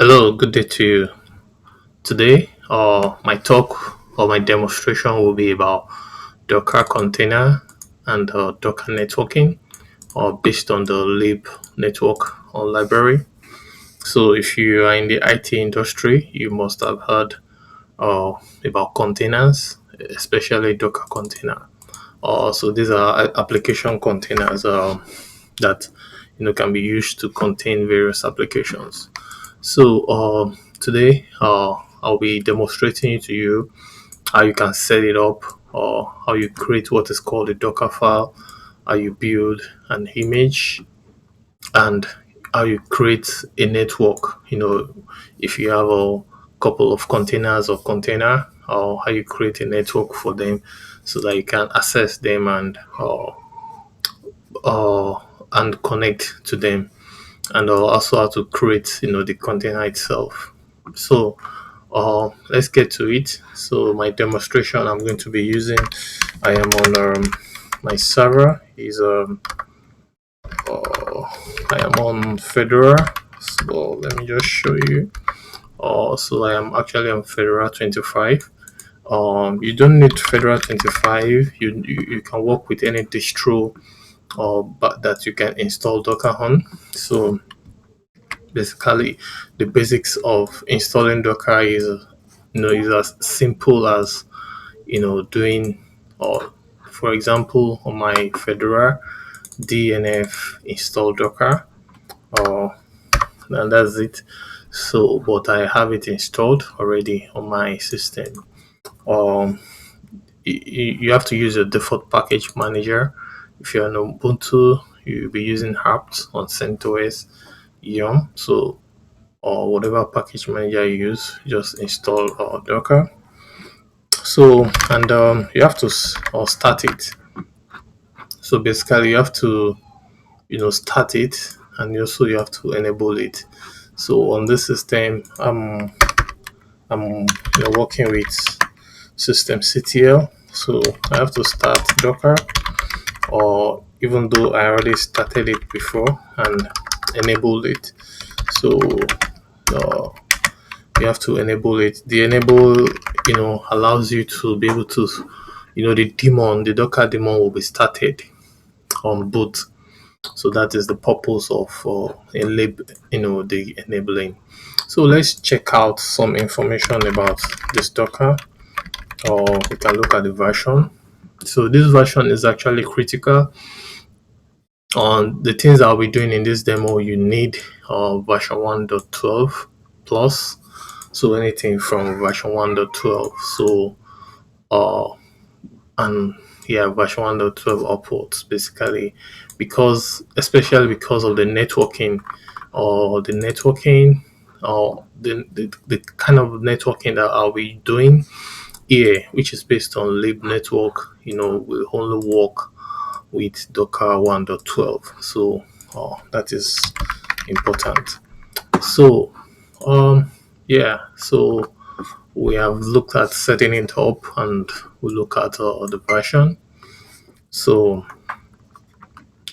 Hello, good day to you. Today, my talk or my demonstration will be about Docker container and Docker networking, based on the lib network or library. So, if you are in the IT industry, you must have heard uh, about containers, especially Docker container. So, these are application containers that can be used to contain various applications. So today I'll be demonstrating to you how you can set it up or how you create what is called a Docker file, how you build an image, and how you create a network. If you have a couple of containers or container, or how you create a network for them so that you can access them uh, and connect to them, and also how to create the container itself. So let's get to it. So my demonstration I'm going to be using, I am on my server is I am on Fedora. So let me just show you. So I am actually on Fedora 25. You don't need Fedora 25. You can work with any distro but that you can install Docker on. So basically, the basics of installing Docker is as simple as doing, or for example, on my Fedora, DNF install Docker, or and that's it. So, but I have it installed already on my system. Um, you have to use a default package manager. If you're on Ubuntu, you'll be using apt on CentOS, Yum. So or whatever package manager you use, just install Docker. So, and you have to or start it. So basically, you have to start it, and also you have to enable it. So on this system, I'm working with systemctl. So I have to start Docker, or even though I already started it before and enabled it. So uh, you have to enable it. The enable, allows you to be able to, the Docker daemon will be started on boot. So that is the purpose of the enabling. So let's check out some information about this Docker, or we can look at the version. So this version is actually critical. On the things I'll be doing in this demo, you need version 1.12 plus. So anything from version 1.12. So uh and yeah, version 1.12 upwards, basically, because especially because of the networking, or the kind of networking that I'll be doing here, which is based on Libnetwork, will only work with Docker 1.12. So that is important. So yeah, so we have looked at setting it up, and we look at the version. So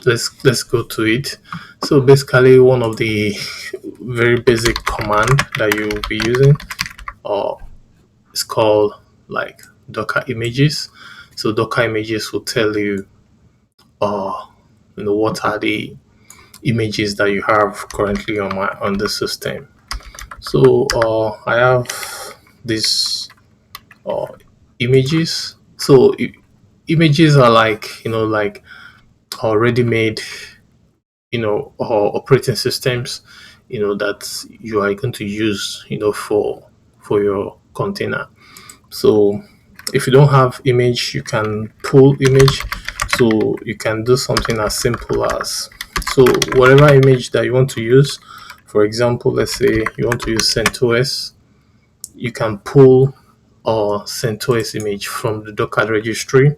let's go to it. So basically, one of the very basic command that you will be using uh, is called like Docker images. So Docker images will tell you what are the images that you have currently on the system. So I have these uh, images. So images are like like already made operating systems that you are going to use for your container. So if you don't have image, you can pull image. So you can do something as simple as, so whatever image that you want to use, for example, let's say you want to use CentOS, you can pull CentOS image from the Docker registry,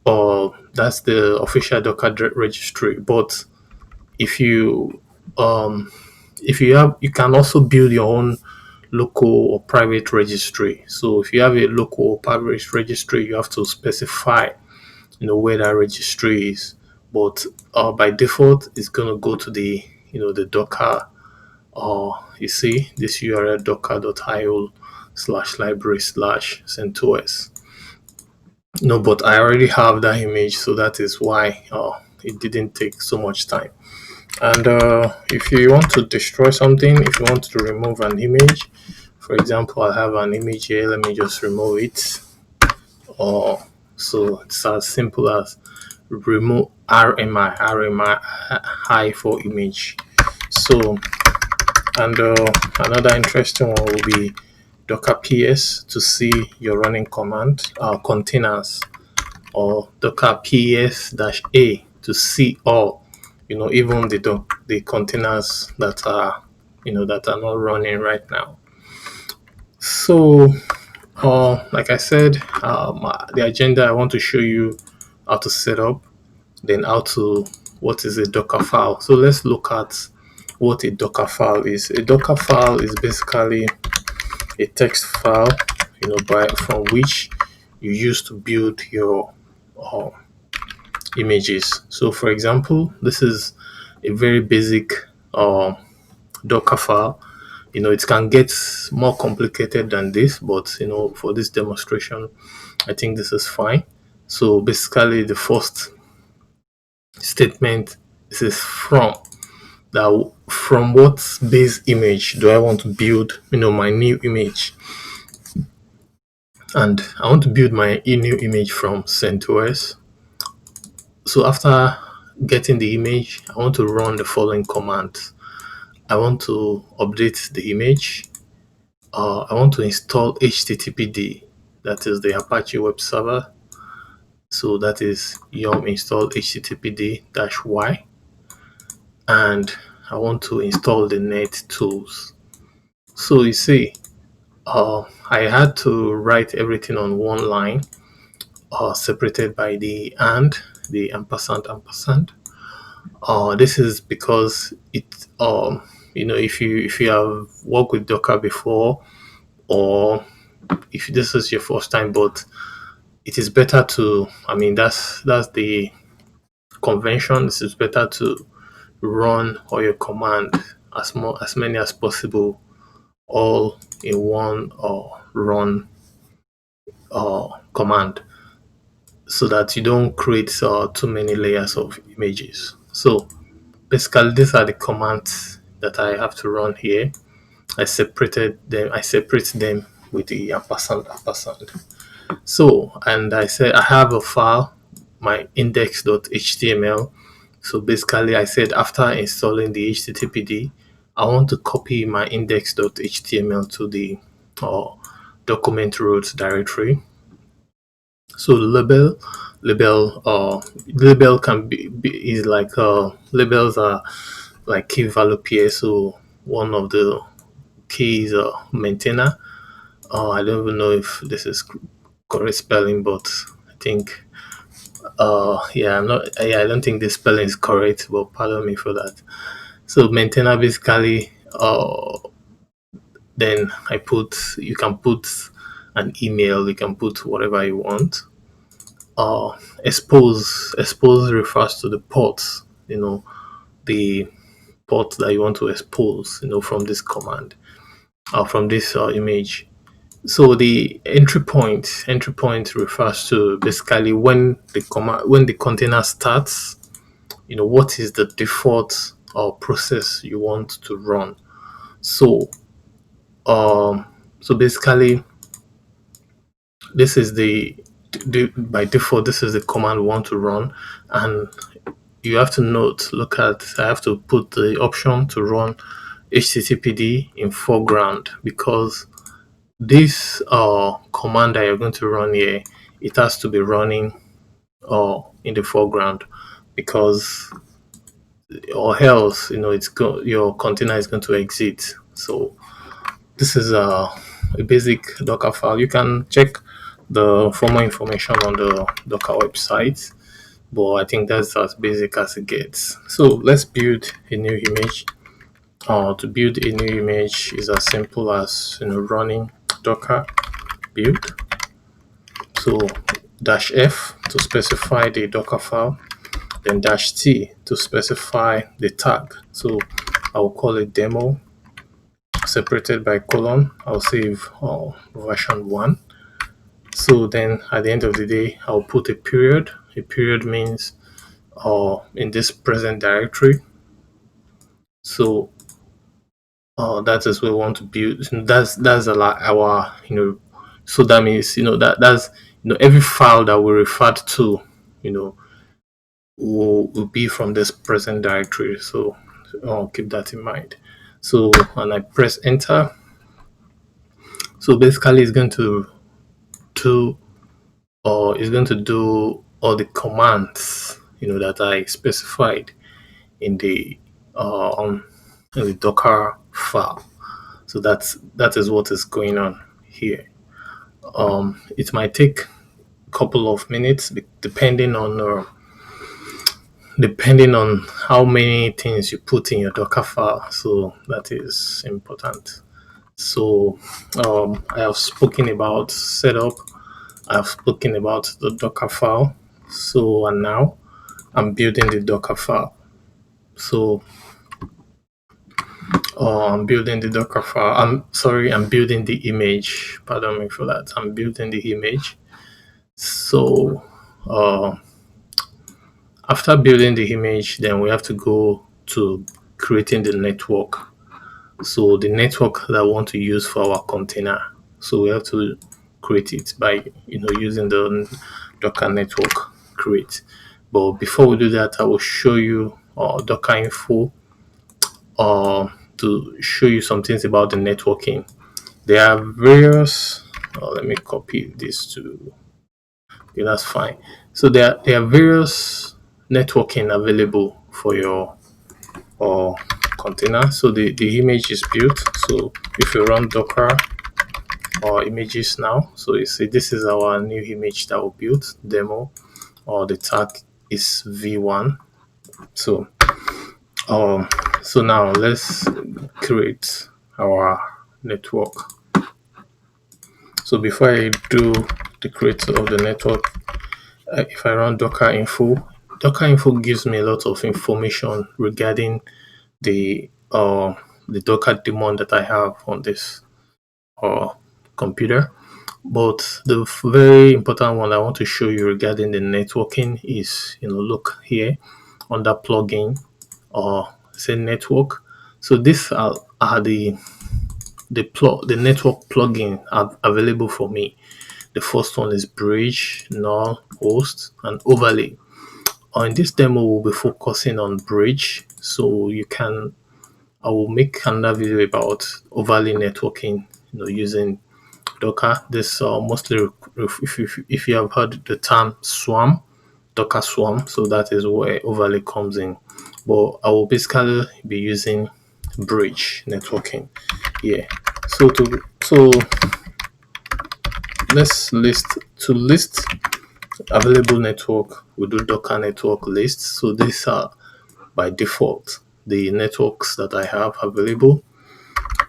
or that's the official Docker registry. But if you um, if you have, you can also build your own local or private registry. So if you have a local or private registry, you have to specify where that registry is. But by default, it's going to go to the the Docker you see this URL docker.io/library/CentOS. No, but I already have that image, so that is why it didn't take so much time. And if you want to destroy something, if you want to remove an image, for example, I have an image here, let me just remove it. So it's as simple as remove RMI for image. So, and another interesting one will be Docker PS to see your running command containers, or Docker PS-A to see all, even the containers that are, that are not running right now. So, like I said, the agenda, I want to show you how to set up, then what is a Dockerfile. So let's look at what a Dockerfile is. A Dockerfile is basically a text file, from which you use to build your uh, images. So for example, this is a very basic Docker file. It can get more complicated than this, but for this demonstration, I think this is fine. So basically, the first statement is from what base image do I want to build, my new image, and I want to build my new image from CentOS. So after getting the image, I want to run the following commands. I want to update the image. I want to install HTTPD, that is the Apache web server. So that is yum install HTTPD-y. And I want to install the net tools. So you see, I had to write everything on one line, separated by the ampersand. This is because if you have worked with Docker before, or if this is your first time, but it is better to, that's the convention. This is better to run all your command, as many as possible, all in one run command, so that you don't create too many layers of images. So basically, these are the commands that I have to run here. I separate them with the ampersand. So, and I said I have a file, my index.html. So basically, I said after installing the HTTPD, I want to copy my index.html to the uh, document root directory. So label can is like labels are like key value pair. So one of the keys maintainer. I don't even know if this is correct spelling, but I think yeah, I'm not yeah, I don't think the spelling is correct, but pardon me for that. So maintainer basically then you can put an email, you can put whatever you want. Expose refers to the ports, the port that you want to expose, from this command, from this image. So the entry point refers to basically when the container starts, what is the default process you want to run. So so basically, this is by default, this is the command we want to run. And you have to I have to put the option to run HTTPD in foreground, because this command that you're going to run here, it has to be running in the foreground, because or else your container is going to exit. So this is a basic Docker file. You can check the formal information on the Docker website, but I think that's as basic as it gets. So let's build a new image. To build a new image is as simple as running Docker build. So -f to specify the Docker file, then -t to specify the tag. So I will call it demo separated by colon. I'll save version 1. So then at the end of the day, I'll put a period. A period means in this present directory. So that is what we want to build. That's a lot our so that means that's every file that we referred to you know will be from this present directory. So I'll keep that in mind. So and I press enter. So basically it's going to do all the commands that I specified in the on in the Docker file. So that is what is going on here. It might take a couple of minutes depending on how many things you put in your Docker file. So that is important. So I have spoken about setup. I've spoken about the Docker file. So and now I'm building the Docker file. So I'm building the Docker file. I'm building the image. Pardon me for that. I'm building the image. So after building the image, then we have to go to creating the network. So the network that we want to use for our container. So we have to create it by using the Docker network create. But before we do that, I will show you Docker info to show you some things about the networking. There are various. Let me copy this to. Okay, that's fine. So there are various networking available for your container. So the image is built. So if you run Docker or images now, so you see this is our new image that we built demo, or the tag is v1. So so now let's create our network. So before I do the create of the network, if I run Docker info gives me a lot of information regarding the Docker daemon that I have on this computer. But the very important one I want to show you regarding the networking is, look here under plugin or say network. So these are the network plugin available for me. The first one is bridge, null, host, and overlay. In this demo, we'll be focusing on bridge. So I will make another video about overlay networking, using Docker. This mostly if you have heard the term swarm, Docker swarm. So that is where overlay comes in. But I will basically be using bridge networking. Yeah. So let's list available network. We do Docker network list. So these are by default the networks that I have available.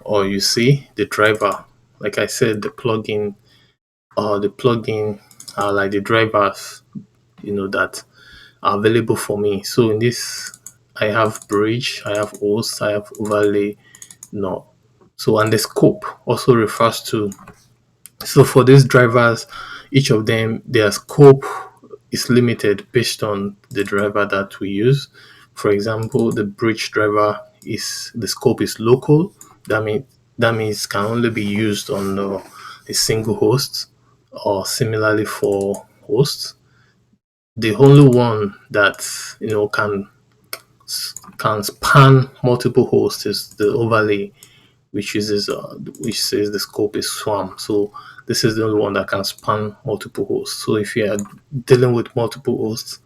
Or you see the driver. Like I said, the plugin are like the drivers, that are available for me. So in this, I have bridge, I have host, I have overlay, no. So and the scope also refers to. So for these drivers, each of them, their scope is limited based on the driver that we use. For example, the bridge driver the scope is local. That means can only be used on a single host, or similarly for hosts. The only one that can span multiple hosts is the overlay, which says the scope is swarm. So this is the only one that can span multiple hosts. So if you are dealing with multiple hosts,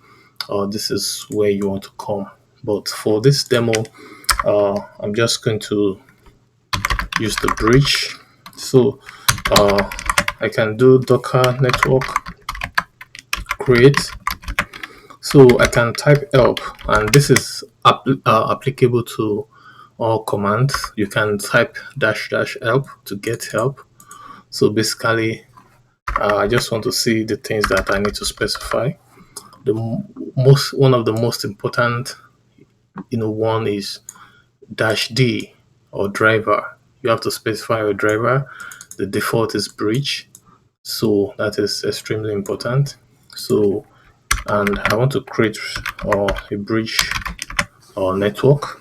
this is where you want to come. But for this demo, I'm just going to use the bridge. So I can do Docker network create. So I can type help, and this is applicable to all commands. You can type -- help to get help. So basically, I just want to see the things that I need to specify. One of the most important, one is -d or driver. you have to specify your driver. The default is bridge, so that is extremely important. So, and I want to create a bridge or network.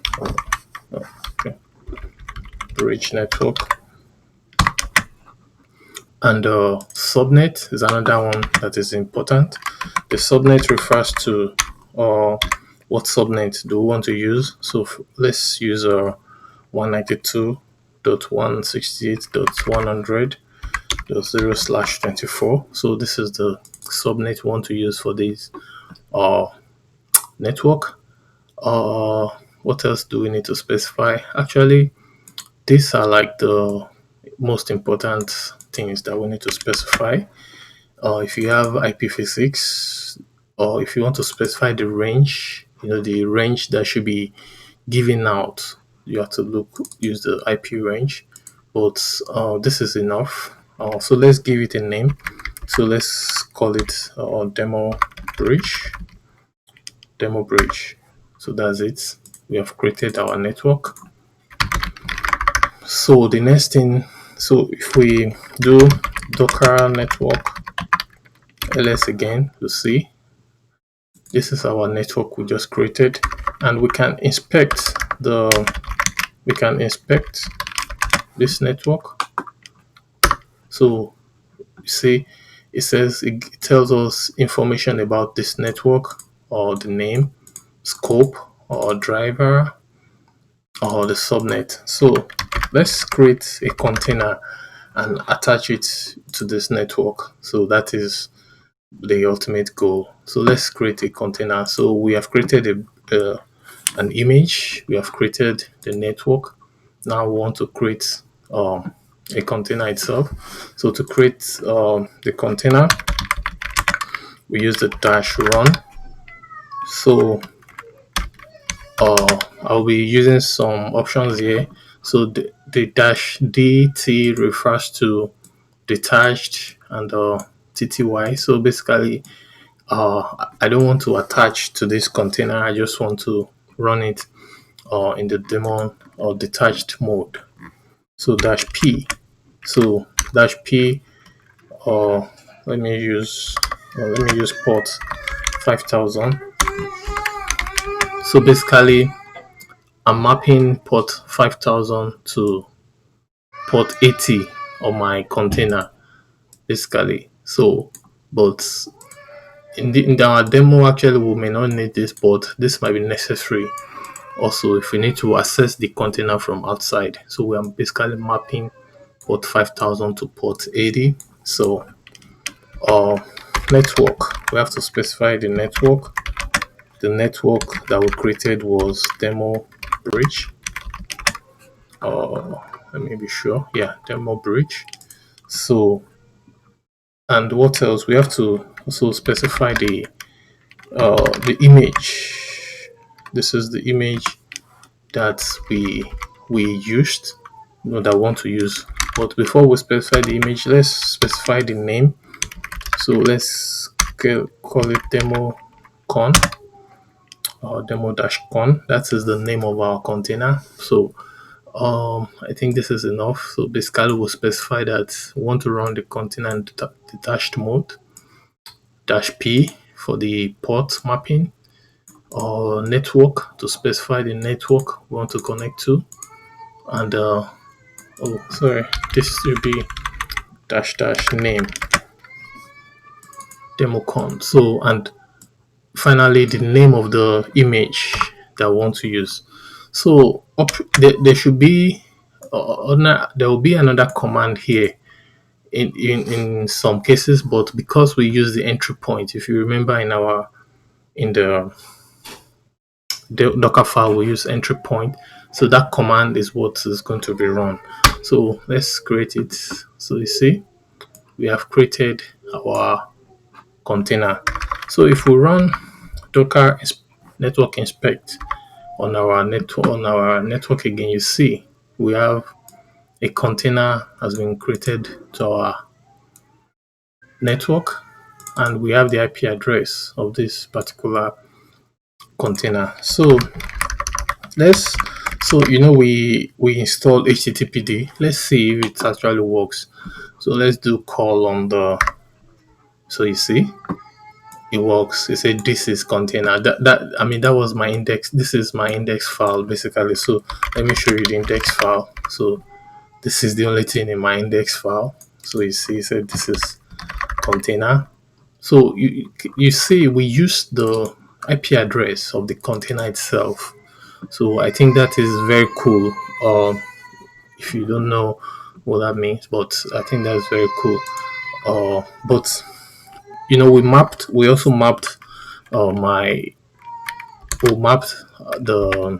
Okay, bridge network. And subnet is another one that is important. The subnet refers to what subnet do we want to use. So let's use 192.168.100.0/24. So this is the subnet we want to use for this uh, network. What else do we need to specify? Actually, these are like the most important things that we need to specify. If you have IPv6, or if you want to specify the range, the range that should be given out, you have to use the IP range. But this is enough. So let's give it a name. So let's call it demo bridge. Demo bridge. So that's it. We have created our network. So the next thing, so if we do Docker network ls again, you see this is our network we just created, and we can inspect this network. So you see it tells us information about this network, or the name, scope, or driver, or the subnet. So let's create a container and attach it to this network. So that is the ultimate goal. So let's create a container. So we have created an image, we have created the network. Now we want to create a container itself. So to create the container, we use the -run. So I'll be using some options here. So the -dt refers to detached, and tty. So basically, I don't want to attach to this container. I just want to run it in the daemon or detached mode. So -p. So -p. Let me use port 5000. So basically, I'm mapping port 5000 to port 80 on my container, basically. So, but in our demo, actually, we may not need this, but this might be necessary also if we need to access the container from outside. So we are basically mapping port 5000 to port 80. So network, we have to specify the network. The network that we created was demo bridge. Let me be sure. Yeah, demo bridge. So, and what else? We have to also specify the image. This is the image that we used, that want to use. But before we specify the image, let's specify the name. So let's call it demo con, or demo-con. That is the name of our container. So I think this is enough. So basically we'll specify that we want to run the container in detached mode, -p for the port mapping, or network to specify the network we want to connect to, and this will be --name democon. So, and finally the name of the image that we want to use. So there should be there will be another command here in some cases, but because we use the entry point, if you remember in the Dockerfile, we use entry point. So that command is what is going to be run. So let's create it. So you see, we have created our container. So if we run Docker network inspect on our network again, you see we have a container has been created to our network, and we have the IP address of this particular container. So So we installed HTTPD. Let's see if it actually works. So let's do call on the. So you see, it works. It said this is container. That I mean that was my index. This is my index file basically. So let me show you the index file. So this is the only thing in my index file. So you see, it said this is container. So you see, we use the IP address of the container itself. So I think that is very cool. If you don't know what that means, but I think that's very cool. But we also mapped my we mapped the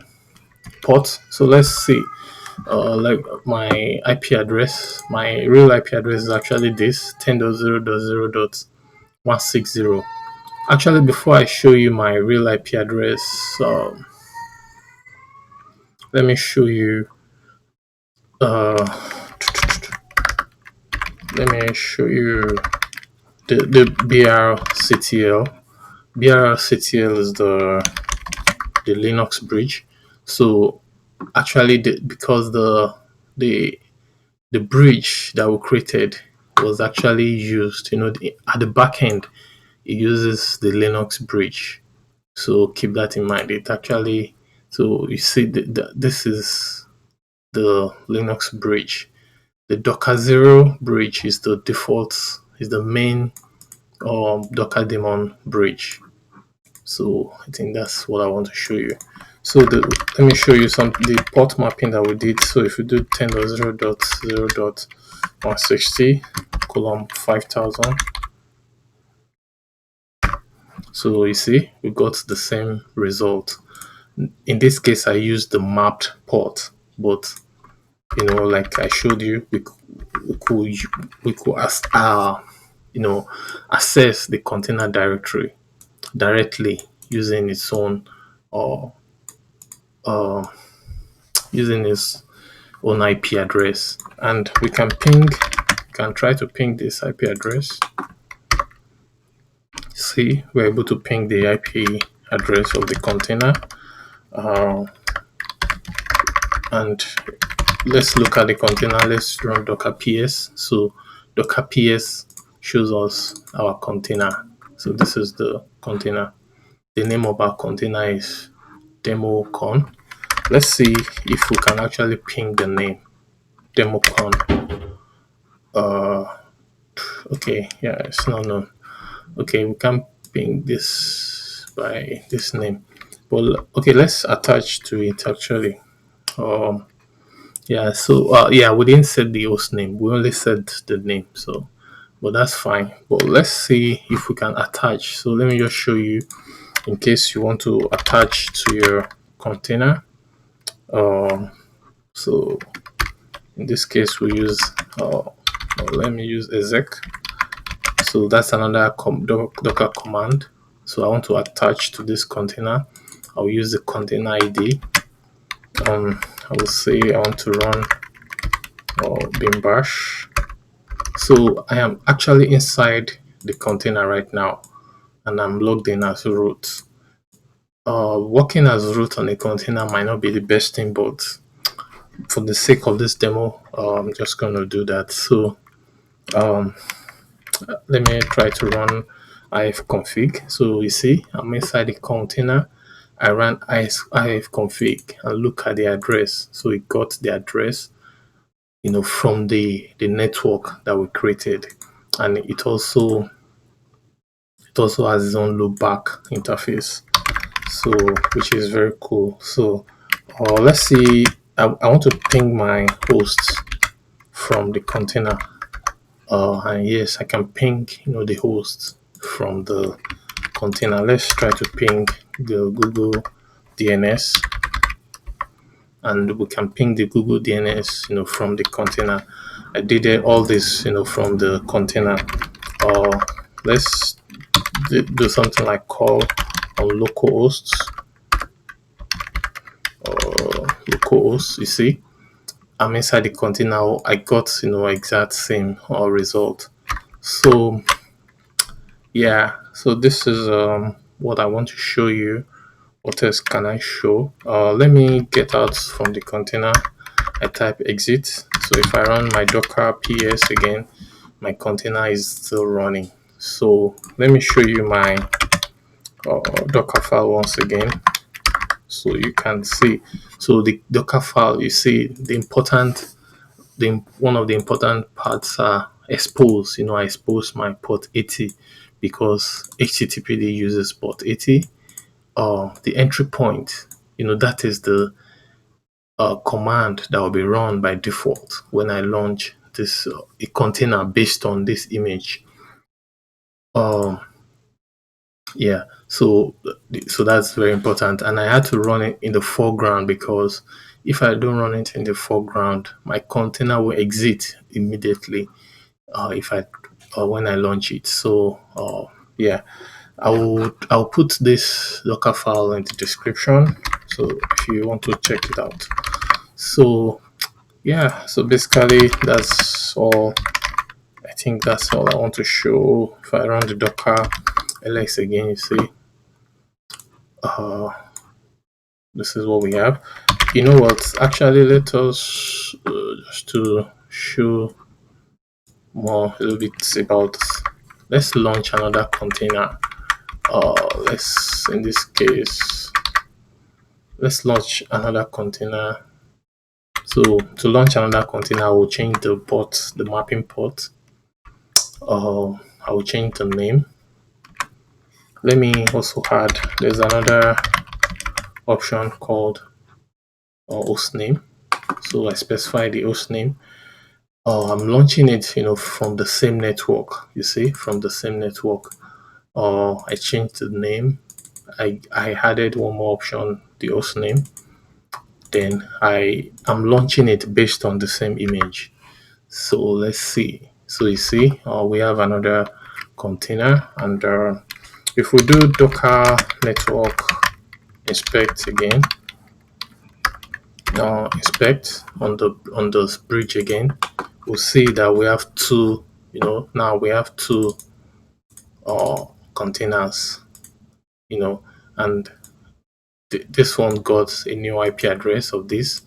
port. So let's see. Like my IP address, my real IP address is actually this 10.0.0.160. Actually, before I show you my real IP address, let me show you. Uh, let me show you the BRCTL. BRCTL is the Linux bridge. So actually, because the the bridge that we created was actually used, at the back end, it uses the Linux bridge. So keep that in mind. It actually, so you see, this is the Linux bridge. The Docker Zero bridge is the default, is the main Docker daemon bridge. So I think that's what I want to show you. So let me show you the port mapping that we did. So if you do 10.0.0.160 column 5000, so you see we got the same result. In this case, I used the mapped port, but like I showed you, we could access the container directory directly using its own or using its own IP address, and we can try to ping this IP address. See, we're able to ping the IP address of the container, and let's look at the container. Let's run docker ps. So docker ps shows us our container. So this is the container. The name of our container is democon. Let's see if we can actually ping the name democon. Okay, yeah, it's not known. Okay, we can ping this by this name. But okay, let's attach to it actually. Um, yeah, so yeah, we didn't set the host name. We only set the name. So, but that's fine. But let's see if we can attach. So let me just show you in case you want to attach to your container. So in this case, we use. Let me use exec. So that's another Docker command. So I want to attach to this container. I'll use the container ID. I will say I want to run bin bash. So I am actually inside the container right now, and I'm logged in as root. Working as root on a container might not be the best thing, but for the sake of this demo, I'm just going to do that. So let me try to run ifconfig. So you see, I'm inside the container. I ran ifconfig and look at the address. So it got the address, from the network that we created, and it also has its own loopback interface. So which is very cool. So let's see. I want to ping my hosts from the container. And yes, I can ping the hosts from the container. Let's try to ping the Google DNS, and we can ping the Google DNS from the container. I did all this from the container. Let's do something like call on localhost. Localhost, you see, I'm inside the container. I got exact same result. So yeah, so this is what I want to show you What else can I show? Let me get out from the container. I type exit. So if I run my docker ps again, my container is still running. So let me show you my Dockerfile once again, so you can see. So the Dockerfile, you see the one of the important parts are expose. I expose my port 80 because HTTPD uses port 80. The entry point, that is the command that will be run by default when I launch this a container based on this image. Um, yeah, so that's very important, and I had to run it in the foreground because if I don't run it in the foreground, my container will exit immediately if I when I launch it. So yeah, I'll put this Docker file in the description, so if you want to check it out. So yeah, so basically that's all. I think that's all I want to show. If I run the Docker ls again, you see uh, this is what we have. You know what? Actually, let us just to show more a little bit about. Let's launch another container. Let's in this case, let's launch another container. So to launch another container, I will change the port, the mapping port. I will change the name. Let me also add. There's another option called host name. So I specify the host name. I'm launching it, from the same network. You see, from the same network. I changed the name. I added one more option, the host name. Then I'm launching it based on the same image. So let's see. So you see, we have another container, and if we do Docker network inspect again, inspect on the bridge again, we'll see that we have two. Now we have two containers. And this one got a new IP address of this.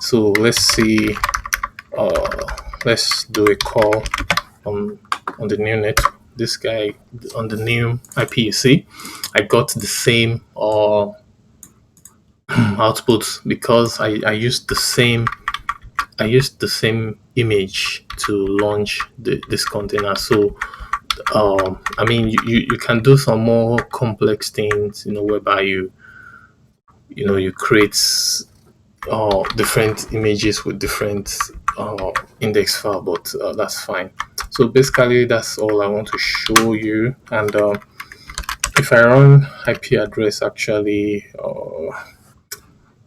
So let's see. Let's do a call on the new net. This guy on the new IP. You see, I got the same output because I used the same image to launch this container. So I mean, you can do some more complex things, whereby you create different images with different index file, but that's fine. So basically, that's all I want to show you. And if I run IP address, actually,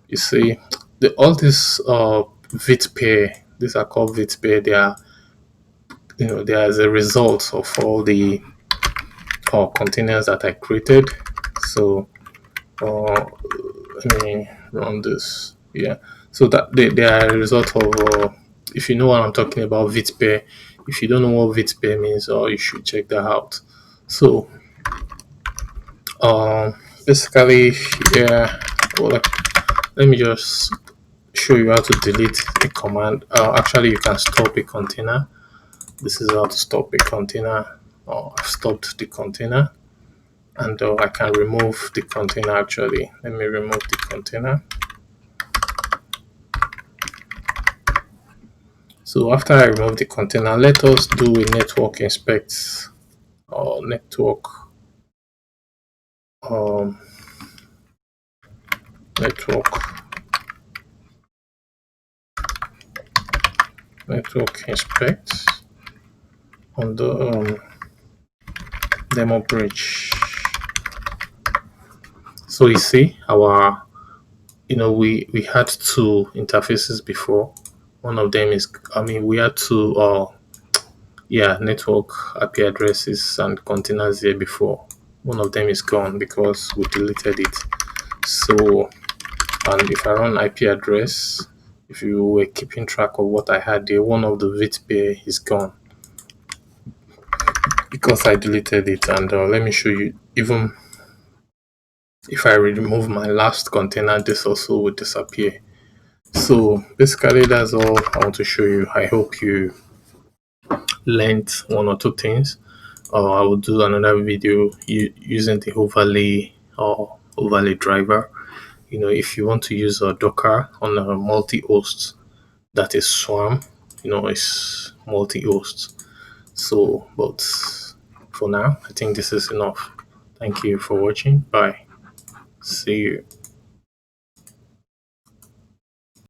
you see, all these vit pair, these are called vit pair. They are, they are as a result of all the containers that I created. So let me run this. Yeah, so that they are a result of if you know what I'm talking about, vitpair. If you don't know what vitpair means, you should check that out. So basically, yeah, well, let me just show you how to delete the command. Actually, you can stop a container. This is how to stop a container. I've stopped the container, and I can remove the container. Actually, let me remove the container. So after I remove the container, let us do a network inspect or um, network inspect on the demo bridge. So you see our, we had two interfaces before. One of them is, we had two network IP addresses and containers here before. One of them is gone because we deleted it. So, and if I run IP address, if you were keeping track of what I had there, one of the vit pair is gone because I deleted it. And let me show you, even If I remove my last container, this also will disappear. So basically, that's all I want to show you. I hope you learned one or two things. I will do another video using the overlay or overlay driver. If you want to use a Docker on a multi-host, that is Swarm. It's multi-host. So, but for now, I think this is enough. Thank you for watching. Bye. See you.